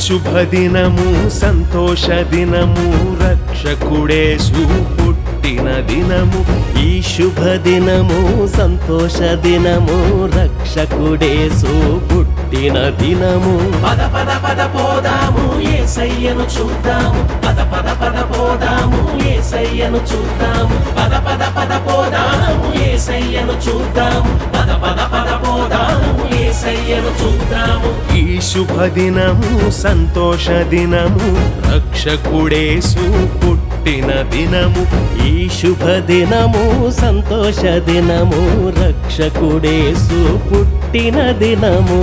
శుభదినము సంతోష దినము రక్షకుడేసు పుట్టిన దినము ఈ శుభదినము సంతోష దినము రక్షకుడేసు పుట్టిన దినము పద పద పద పోదాము యేసయ్యను చూద్దాము పద పద పద పోదాము యేసయ్యను చూద్దాము పద పద పద పోదాము యేసయ్యను చూద్దాము పద పద పద పోదాము యేసయ్యను చూద్దాము ఈ శుభదినము సంతోష దినము రక్షకుడేసు పుట్టిన దినము ఈ శుభదినము సంతోష దినము రక్షకుడేసు పుట్టిన దినము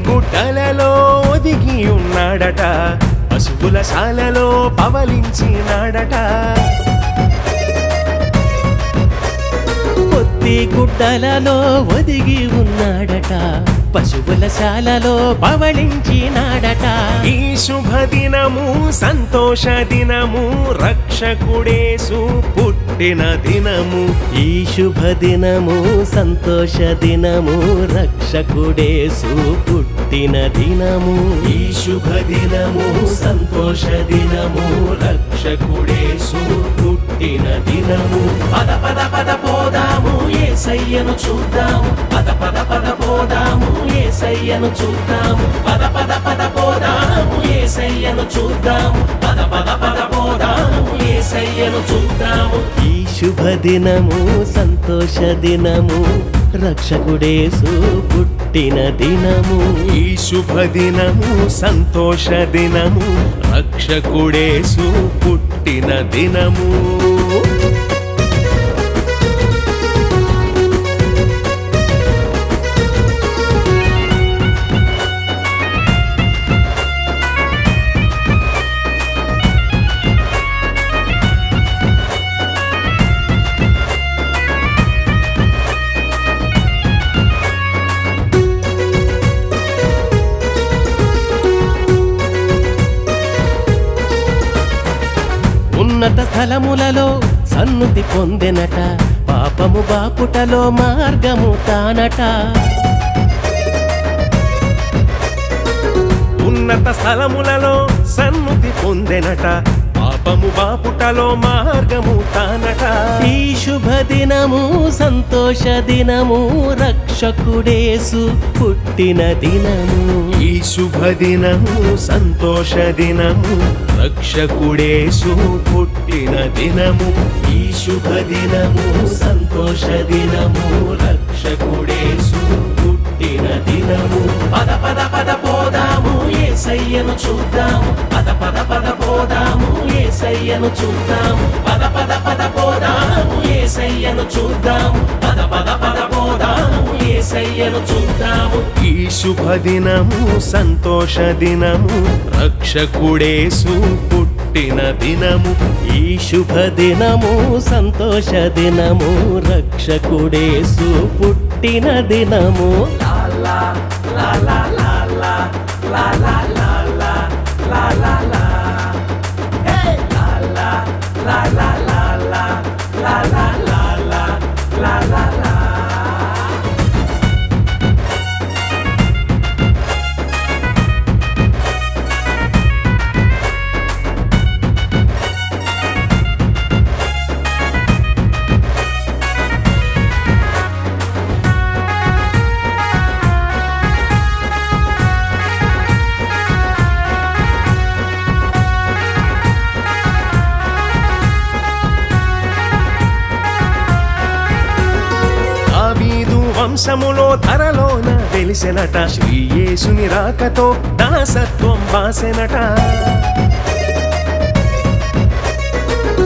గుట్టలలో ఒదిగి ఉన్నాడట పశువుల శాలలో పవలించినాడట పొత్తి గుట్టలలో ఒదిగి ఉన్నాడట పశువుల శాలలో పవళించినాడట ఈ శుభదినము సంతోష దినము రక్షకుడేసు పుట్టిన దినము ఈ శుభదినము సంతోష దినము రక్షకుడేసు పుట్టిన దినము ఈ శుభదినము సంతోష దినము రక్షకుడేసు పుట్టిన దినము పద పద పద పోదాము యేసయ్యను చూద్దాము పద పద పద పోదాము యేసయ్యను చూద్దాము పద పద పద పోదాము యేసయ్యను చూద్దాము పద పద పద పోదాము యేసయ్యను చూద్దాము ఈ శుభదినము సంతోష దినము రక్షకుడేసు పుట్టిన దినము ఈ శుభదినము సంతోష దినము రక్షకుడేసు పుట్టిన దినము ఉన్నత స్థలములలో సన్నుతి పొందెనట పాపము బాపుటలో మార్గము తానట ఉన్నత స్థలములలో సన్నుతి పొందెనట పాపము బాపుటలో మార్గము తానట ఈ శుభదినము సంతోష దినము రక్షకుడేసు పుట్టిన దినము ఈ శుభదినము సంతోష దినము రక్షకుడేసు పుట్టిన దినము ఈ శుభదినము సంతోష దినము రక్షకుడేసు పుట్టిన దినము పద పద పద పోదాము యేసయ్యను చూద్దాము పద పద పద పోదాము యేసయ్యను చూద్దాము పద పద పద పోదాము యేసయ్యను చూద్దాము పద పద పద పోదాము యేసయ్యను చూద్దాము ఈ శుభదినము సంతోష దినము రక్షకుడేసు పుట్టిన దినము ఈ శుభదినము సంతోష దినము రక్షకుడేసు పుట్టిన దినము లా లా లా లా లా లా లా లా లా లా లా లా లా హే లా లా లా లా లా లా లా లా లా లా లా లా లా. వంశములో ధరలోన వెలిసెనట శ్రీ యేసుని రాకతో దాసత్వం బాసెనట.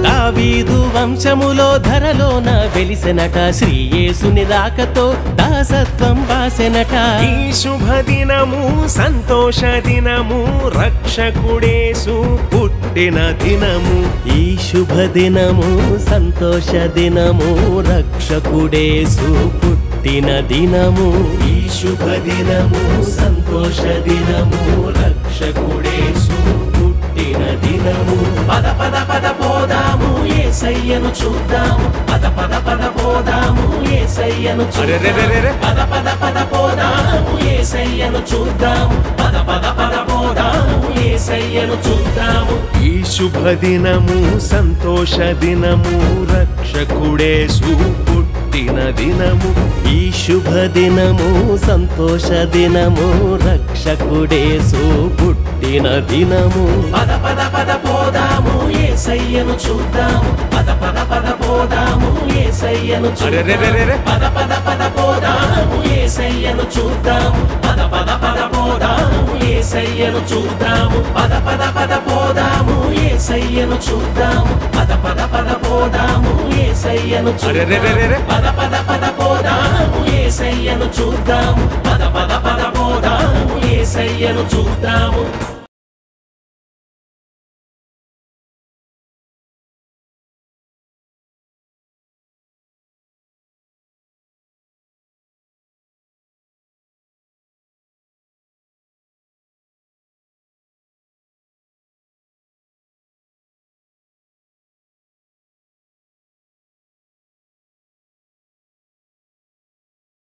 దావీదు వంశములో ధరలోన వెలిసెనట శ్రీ యేసుని రాకతో దాసత్వం బాసెనట. ఈ శుభదినము సంతోష దినము రక్షకుడేసు పుట్టిన దినము. ఈ శుభదినము సంతోష దినము రక్షకుడేసు పుట్టిన దినము. ఈ శుభదినము సంతోష దినము రక్షకుడేసు పుట్టిన దినము. పద పద పద పోదాము యేసయ్యను చూద్దాము. పద పద పద పోదాము యేసయ్యను చూద్దాము. పద పద పద పోదాము యేసయ్యను చూద్దాము. పద పద పద పోదాము యేసయ్యను చూద్దాము. ఈ శుభదినము సంతోష దినము రక్షకుడేసు పుట్టిన దినము. ఈ శుభదినము సంతోష దినము రక్షకుడేసు పుట్టిన దినము. పద పద పద పోదాము యేసయ్యను చూద్దాము. పద పద పద పోదాము యేసయ్యను చూద్దాము. పద పద పద పోదాము యేసయ్యను చూద్దాము. పద పద పద పోదాము యేసయ్యను చూద్దాము. పద పద పద పోదాము యేసయ్యను చూద్దాము. పద పద పద పోదాము యేసయ్యను చూద్దాము. పద పద పద పోదాము యేసయ్యను చూద్దాము. పద పద పద పోదాము యేసయ్యను చూద్దాము.